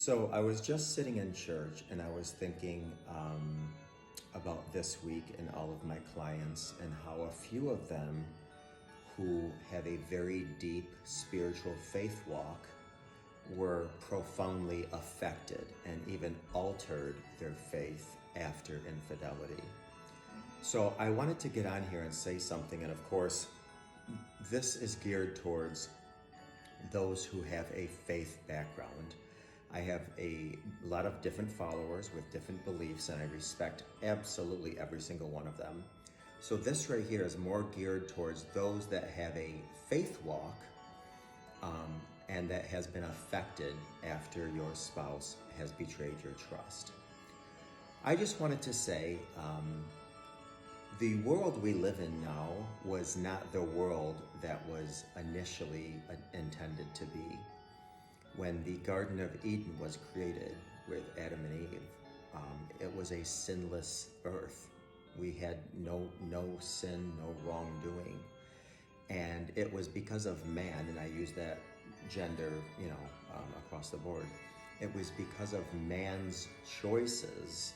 So I was just sitting in church and I was thinking about this week and all of my clients and how a few of them who have a very deep spiritual faith walk were profoundly affected and even altered their faith after infidelity. So I wanted to get on here and say something, and of course, this is geared towards those who have a faith background. I have a lot of different followers with different beliefs, and I respect absolutely every single one of them. So this right here is more geared towards those that have a faith walk and that has been affected after your spouse has betrayed your trust. I just wanted to say, the world we live in now was not the world that was initially intended to be. When the Garden of Eden was created with Adam and Eve, it was a sinless earth. We had no sin, no wrongdoing. And it was because of man, and I use that gender, across the board. It was because of man's choices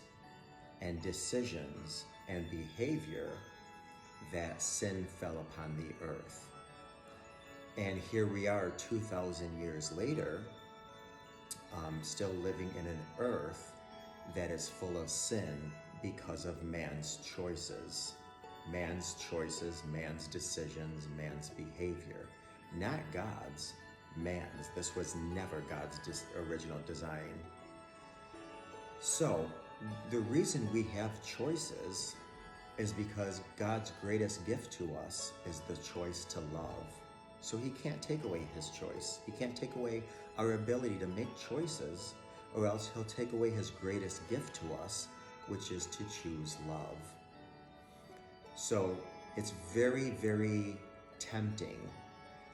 and decisions and behavior that sin fell upon the earth. And here we are 2,000 years later, still living in an earth that is full of sin because of man's choices. Man's choices, man's decisions, man's behavior. Not God's, man's. This was never God's original design. So, the reason we have choices is because God's greatest gift to us is the choice to love. So he can't take away his choice. He can't take away our ability to make choices, or else he'll take away his greatest gift to us, which is to choose love. So it's very, very tempting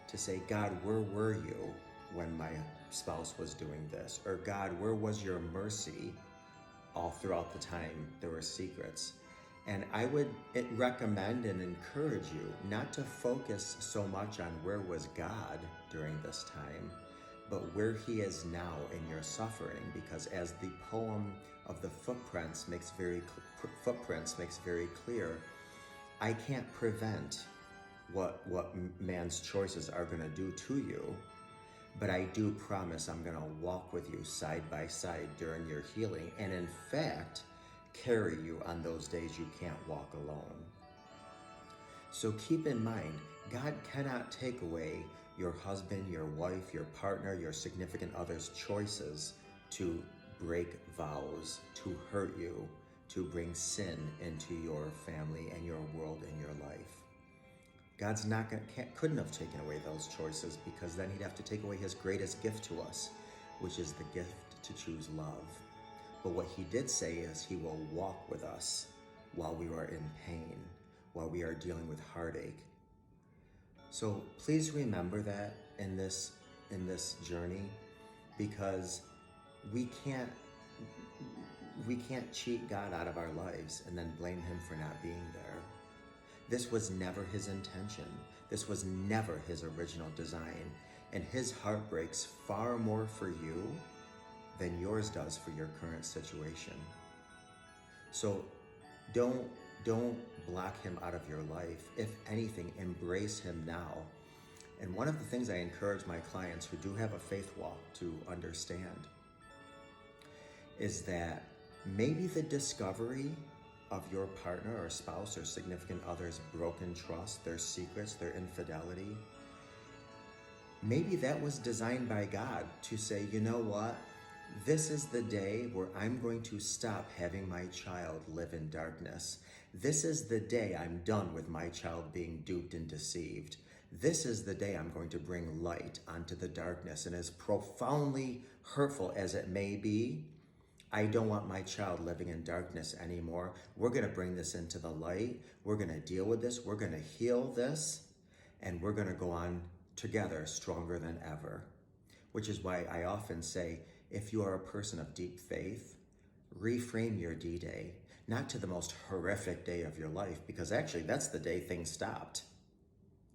to say, God, where were you when my spouse was doing this? Or God, where was your mercy all throughout the time there were secrets? And I would recommend and encourage you not to focus so much on where was God during this time, but where he is now in your suffering. Because as the poem of the footprints makes very clear, I can't prevent what man's choices are going to do to you, but I do promise I'm going to walk with you side by side during your healing. And in fact, carry you on those days you can't walk alone. So keep in mind, God cannot take away your husband, your wife, your partner, your significant other's choices to break vows, to hurt you, to bring sin into your family and your world and your life. God's couldn't have taken away those choices, because then he'd have to take away his greatest gift to us, which is the gift to choose love. But what he did say is he will walk with us while we are in pain, while we are dealing with heartache. So please remember that in this journey, because we can't cheat God out of our lives and then blame him for not being there. This was never his intention. This was never his original design. And his heart breaks far more for you than yours does for your current situation. So don't block him out of your life. If anything, embrace him now. And one of the things I encourage my clients who do have a faith walk to understand is that maybe the discovery of your partner or spouse or significant other's broken trust, their secrets, their infidelity, maybe that was designed by God to say, you know what? This is the day where I'm going to stop having my child live in darkness. This is the day I'm done with my child being duped and deceived. This is the day I'm going to bring light onto the darkness. And as profoundly hurtful as it may be, I don't want my child living in darkness anymore. We're going to bring this into the light. We're going to deal with this. We're going to heal this. And we're going to go on together stronger than ever. Which is why I often say, if you are a person of deep faith, reframe your D-Day, not to the most horrific day of your life, because actually that's the day things stopped.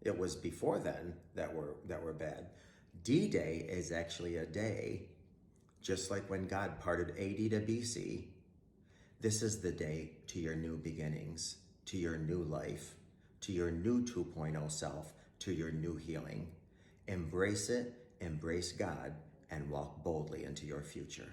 It was before then that were bad. D-Day is actually a day just like when God parted AD to BC, this is the day to your new beginnings, to your new life, to your new 2.0 self, to your new healing. Embrace it, embrace God, and walk boldly into your future.